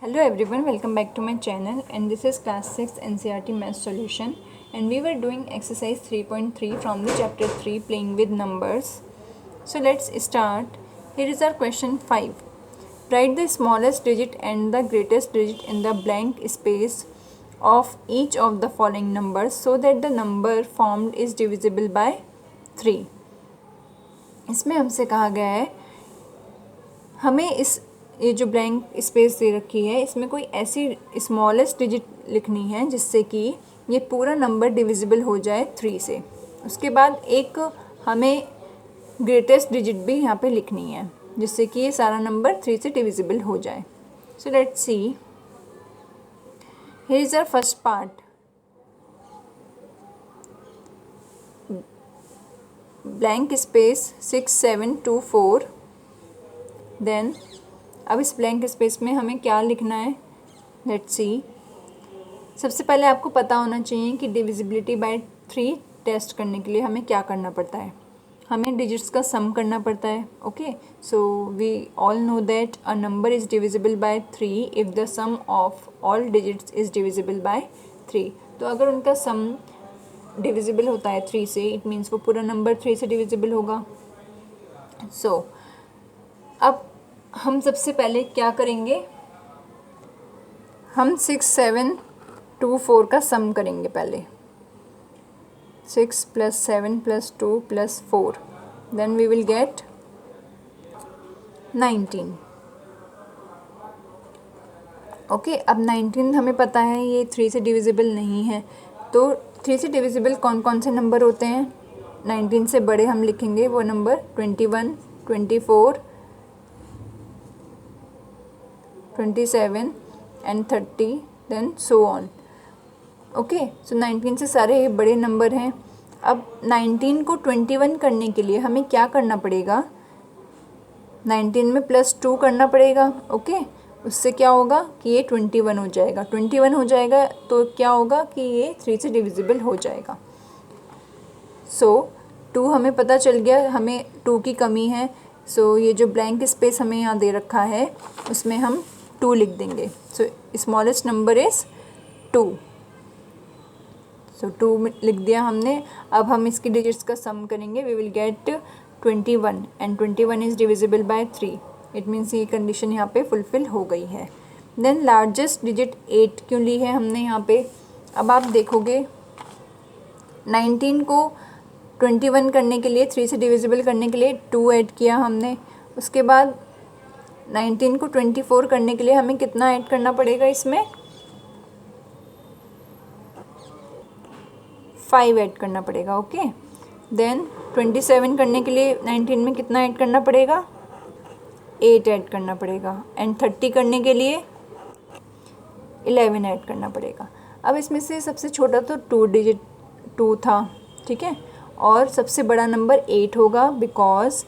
Hello everyone, welcome back to my channel, and this is class 6 NCERT math solution, and we were doing exercise 3.3 from the chapter 3 playing with numbers. So let's start. Here is our question 5. Write the smallest digit and the greatest digit in the blank space of each of the following numbers so that the number formed is divisible by 3. इसमें हमसे कहा गया है हमें ये जो blank space दे रखी है इसमें कोई ऐसी स्मॉलेस्ट डिजिट लिखनी है जिससे कि ये पूरा नंबर डिविजिबल हो जाए 3 से। उसके बाद एक हमें ग्रेटेस्ट डिजिट भी यहाँ पे लिखनी है जिससे कि ये सारा नंबर 3 से डिविजिबल हो जाए। So let's see, here is our first part. Blank space 6 7 2 4। Then अब इस ब्लैंक स्पेस में हमें क्या लिखना है, लेट्स सी। सबसे पहले आपको पता होना चाहिए कि डिविजिबिलिटी बाय 3 टेस्ट करने के लिए हमें क्या करना पड़ता है। हमें डिजिट्स का सम करना पड़ता है। Okay, so we all know that a number is divisible by 3 if the sum of all digits is divisible by 3। तो अगर उनका सम डिविजिबल होता है 3 से, इट मीन्स वो पूरा नंबर 3 से डिविजिबल होगा। सो अब हम सबसे पहले क्या करेंगे, हम 6 7 2 4 का सम करेंगे। पहले 6 + 7 + 2 + 4, then we will get 19। Okay, अब 19 हमें पता है ये 3 से डिविजिबल नहीं है। तो 3 से डिविजिबल कौन कौन से नंबर होते हैं? 19 से बड़े हम लिखेंगे वो number 21 24 27 and 30, then so on. Okay, so 19 से सारे बड़े नंबर हैं। अब 19 को 21 करने के लिए हमें क्या करना पड़ेगा? 19 में +2 करना पड़ेगा। ओके, उससे क्या होगा कि ये 21 हो जाएगा। 21 हो जाएगा तो क्या होगा कि ये 3 से डिविजिबल हो जाएगा। सो 2 हमें पता चल गया, हमें 2 की कमी है। सो ये जो ब्लैंक स्पेस हमें यहाँ दे रखा है उसमें हम 2 लिख देंगे। सो स्मॉलेस्ट नंबर इज़ 2। सो 2 लिख दिया हमने। अब हम इसकी डिजिट्स का सम करेंगे। We will get 21 and 21 is divisible by 3। It means ये कंडीशन यहाँ पे फुलफ़िल हो गई है। देन लार्जेस्ट डिजिट 8 क्यों ली है हमने यहाँ पे? अब आप देखोगे 19 को 21 करने के लिए, 3 से डिविजिबल करने के लिए 2 ऐड किया हमने। उसके बाद 19 को 24 करने के लिए हमें कितना ऐड करना पड़ेगा? इसमें 5 ऐड करना पड़ेगा। ओके, देन 27 करने के लिए 19 में कितना ऐड करना पड़ेगा? 8 ऐड करना पड़ेगा। एंड 30 करने के लिए 11 ऐड करना पड़ेगा। अब इसमें से सबसे छोटा तो 2 था, ठीक है, और सबसे बड़ा नंबर 8 होगा बिकॉज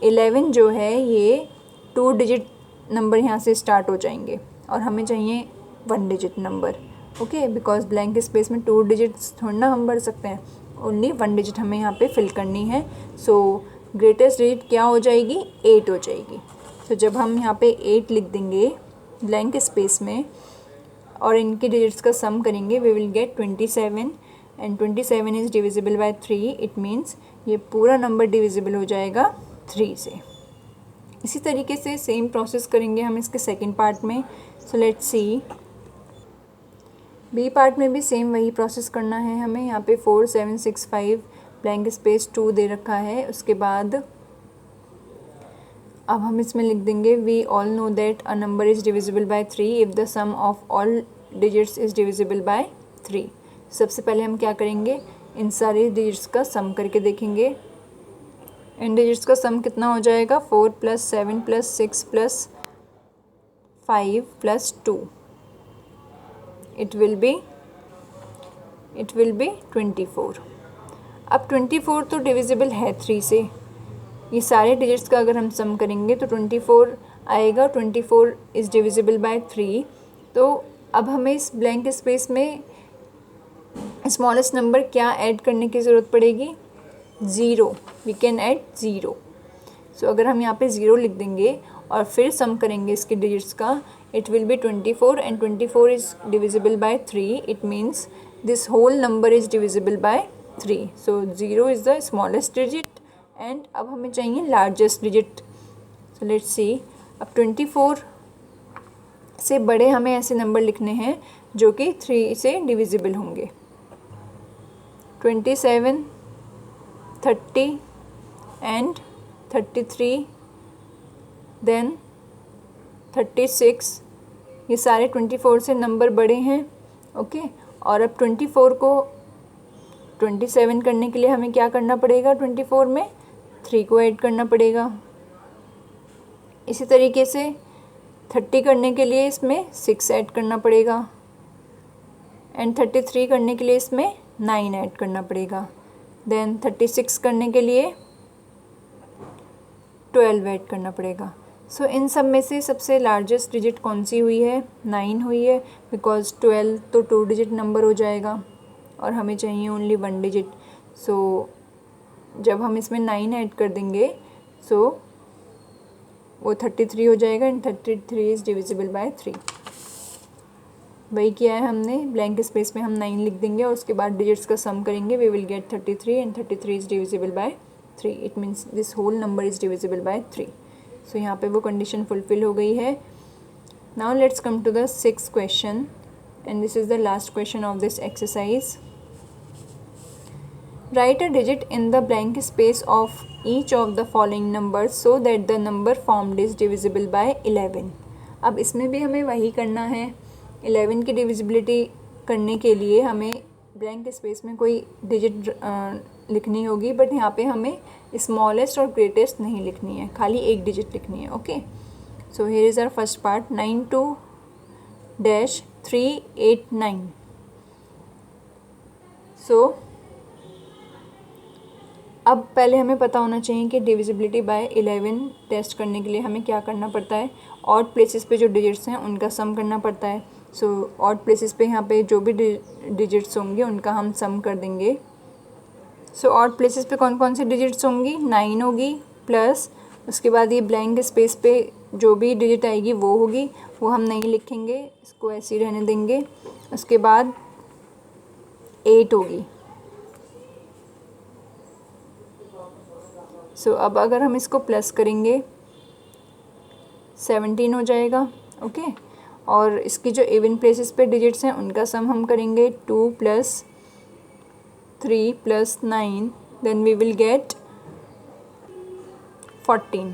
11 जो है ये 2 डिजिट नंबर यहाँ से स्टार्ट हो जाएंगे और हमें चाहिए 1 digit number. Okay, because blank space में 2 डिजिट्स थोड़ा ना हम भर सकते हैं, ओनली 1 डिजिट हमें यहाँ पे फिल करनी है। सो ग्रेटेस्ट डिजिट क्या हो जाएगी? 8 हो जाएगी। तो जब हम यहाँ पे 8 लिख देंगे ब्लैंक स्पेस में और इनके डिजिट्स का सम करेंगे, we will get 27 and 27 is divisible by 3। It means ये पूरा नंबर डिविजिबल हो जाएगा 3 से। इसी तरीके से सेम प्रोसेस करेंगे हम इसके सेकंड पार्ट में। So let's see, B part में भी सेम वही प्रोसेस करना है हमें। यहाँ पे 4 7 6 5 ब्लैंक स्पेस 2 दे रखा है। उसके बाद अब हम इसमें लिख देंगे we all know that a number is divisible by 3 if the sum of all digits is divisible by 3। सबसे पहले हम क्या करेंगे, इन सारे डिजिट्स का सम करके देखेंगे। इन डिजिट्स का सम कितना हो जाएगा? 4 + 7 + 6 + 5 + 2, इट विल बी 24। अब 24 तो डिविजिबल है 3 से। ये सारे डिजिट्स का अगर हम सम करेंगे तो 24 आएगा। 24 इज़ डिविजिबल बाय 3। तो अब हमें इस ब्लैंक स्पेस में स्मॉलेस्ट नंबर क्या ऐड करने की ज़रूरत पड़ेगी? 0। We can add 0। सो अगर हम यहाँ पे 0 लिख देंगे और फिर सम करेंगे इसके डिजिट्स का, it will be 24 and 24 is divisible by 3. It means this whole number is divisible by 3. So 0 is the smallest digit and अब हमें चाहिए largest digit. So let's see. अब 24 से बड़े हमें ऐसे नंबर लिखने हैं जो कि 3 से डिविजिबल होंगे. 27, 30 and 33, देन 36. ये सारे 24 से नंबर बड़े हैं. ओके और अब 24 को 27 करने के लिए हमें क्या करना पड़ेगा, 24 में 3 को ऐड करना पड़ेगा. इसी तरीके से 30 करने के लिए इसमें 6 ऐड करना पड़ेगा एंड 33 करने के लिए इसमें 9 ऐड करना पड़ेगा. देन 36 करने के लिए 12 ऐड करना पड़ेगा. सो इन सब में से सबसे लार्जेस्ट डिजिट कौन सी हुई है, 9 हुई है, बिकॉज 12 तो 2 डिजिट नंबर हो जाएगा और हमें चाहिए ओनली 1 डिजिट. सो जब हम इसमें 9 ऐड कर देंगे सो वो 33 हो जाएगा एंड 33 इज़ डिविजिबल बाय 3. वही किया है हमने, ब्लैंक स्पेस में हम 9 लिख देंगे और उसके बाद डिजिट्स का सम करेंगे. We will get 33 and 33 is divisible by 3. It means this whole number is divisible by 3. So यहाँ पे वो कंडीशन फुलफिल हो गई है. Now let's come to the 6th question and this is the last question of this exercise. Write a digit in the blank space of each of the following numbers so that the number formed is divisible by 11. अब इसमें भी हमें वही करना है. 11 की divisibility करने के लिए हमें ब्लैंक स्पेस में कोई डिजिट लिखनी होगी, बट यहाँ पे हमें स्मॉलेस्ट और ग्रेटेस्ट नहीं लिखनी है, खाली एक डिजिट लिखनी है. Okay so here is our first part. 92-389. So अब पहले हमें पता होना चाहिए कि डिविजिबिलिटी बाय 11 टेस्ट करने के लिए हमें क्या करना पड़ता है. ऑड प्लेसेस पे जो डिजिट्स हैं उनका सम करना पड़ता है. सो ऑड प्लेसेस पे यहाँ पे जो भी डिजिट्स होंगे उनका हम सम कर देंगे. सो ऑड प्लेसेस पे कौन कौन सी डिजिट्स होंगी, 9 होगी प्लस उसके बाद ये ब्लैंक स्पेस पे जो भी डिजिट आएगी वो होगी, वो हम नहीं लिखेंगे, इसको ऐसे ही रहने देंगे. उसके बाद 8 होगी. सो अब अगर हम इसको प्लस करेंगे 17 हो जाएगा. ओके और इसकी जो इवन प्लेसेस पे डिजिट्स हैं उनका सम हम करेंगे 2 + 3 + 9, देन वी विल गेट 14.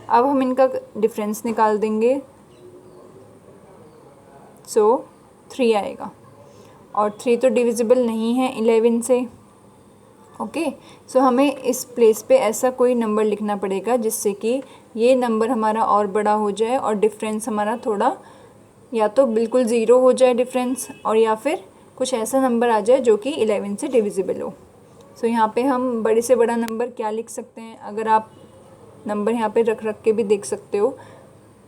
अब हम इनका डिफरेंस निकाल देंगे. सो 3 आएगा और 3 तो डिविजिबल नहीं है 11 से. ओके सो हमें इस प्लेस पे ऐसा कोई नंबर लिखना पड़ेगा जिससे कि ये नंबर हमारा और बड़ा हो जाए और डिफरेंस हमारा थोड़ा या तो बिल्कुल ज़ीरो हो जाए डिफरेंस, और या फिर कुछ ऐसा नंबर आ जाए जो कि 11 से डिविजिबल हो. सो यहाँ पे हम बड़े से बड़ा नंबर क्या लिख सकते हैं, अगर आप नंबर यहाँ पे रख के भी देख सकते हो.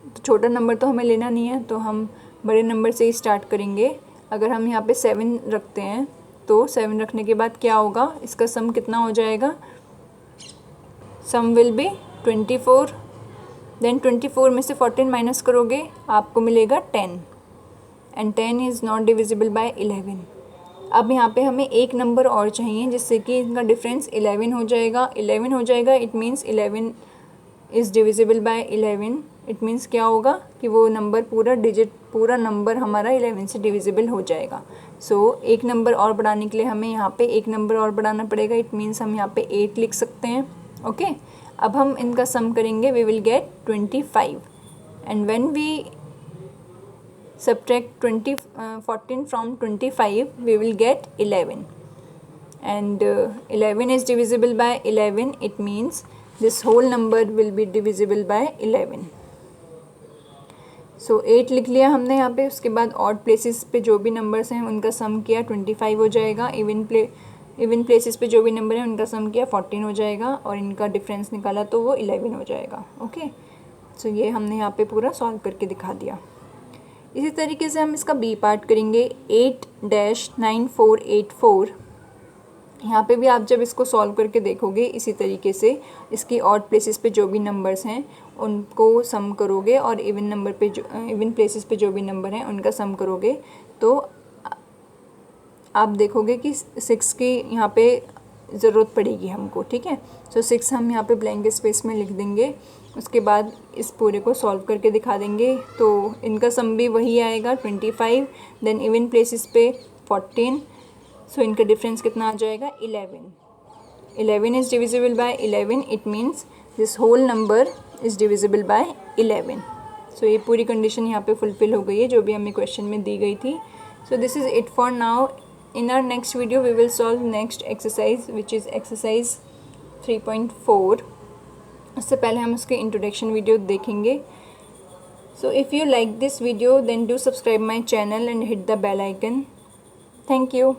तो छोटा नंबर तो हमें लेना नहीं है, तो हम बड़े नंबर से ही स्टार्ट करेंगे. अगर हम यहाँ पे 7 रखते हैं तो 7 रखने के बाद क्या होगा, इसका सम कितना हो जाएगा, सम विल बी 24. देन 24 में से 14 माइनस करोगे आपको मिलेगा 10 and 10 is not divisible by 11. अब यहाँ पे हमें एक नंबर और चाहिए जिससे कि इनका डिफरेंस 11 हो जाएगा. 11 हो जाएगा it means 11 is divisible by 11. It means क्या होगा कि वो नंबर पूरा नंबर हमारा 11 से डिविजिबल हो जाएगा. सो एक नंबर और बढ़ाने के लिए हमें यहाँ पे एक नंबर और बढ़ाना पड़ेगा. इट मीन्स हम यहाँ पे 8 लिख सकते हैं. ओके अब हम इनका सम करेंगे. We will get 25 and when we subtract 14 from 25 we will get 11 and 11 is divisible by 11. It means this whole number will be divisible by 11. So 8 लिख लिया हमने यहाँ पे. उसके बाद ऑड प्लेसेस पे जो भी नंबर्स हैं उनका सम किया 25 हो जाएगा. इवन प्लेसेस पे जो भी नंबर हैं उनका सम किया 14 हो जाएगा और इनका डिफरेंस निकाला तो वो 11 हो जाएगा. ओके सो ये हमने यहाँ पे पूरा सॉल्व करके दिखा दिया. इसी तरीके से हम इसका बी पार्ट करेंगे. 8-9484. यहाँ पे भी आप जब इसको सॉल्व करके देखोगे इसी तरीके से इसकी ऑड प्लेसेस पे जो भी नंबर्स हैं उनको सम करोगे और इवन नंबर पे जो इवन प्लेसेस पे जो भी नंबर हैं उनका सम करोगे तो आप देखोगे कि 6 की यहाँ पे ज़रूरत पड़ेगी हमको, ठीक है। सो 6 हम यहाँ पे ब्लैंक स्पेस में लिख देंगे, उसके बाद इस पूरे को सॉल्व करके दिखा देंगे। तो इनका सम भी वही आएगा 25, देन इवन प्लेसेस पे 14, सो इनका डिफरेंस कितना आ जाएगा 11। 11 is divisible by 11, it means this whole number is divisible by 11। So ये पूरी कंडीशन यहाँ पे फुलफिल हो गई है जो भी हमें क्वेश्चन में दी गई थी। So this is it for now. In our next video we will solve next exercise which is exercise 3.4. उससे पहले हम उसके introduction video देखेंगे. So if you like this video then do subscribe my channel and hit the bell icon. Thank you.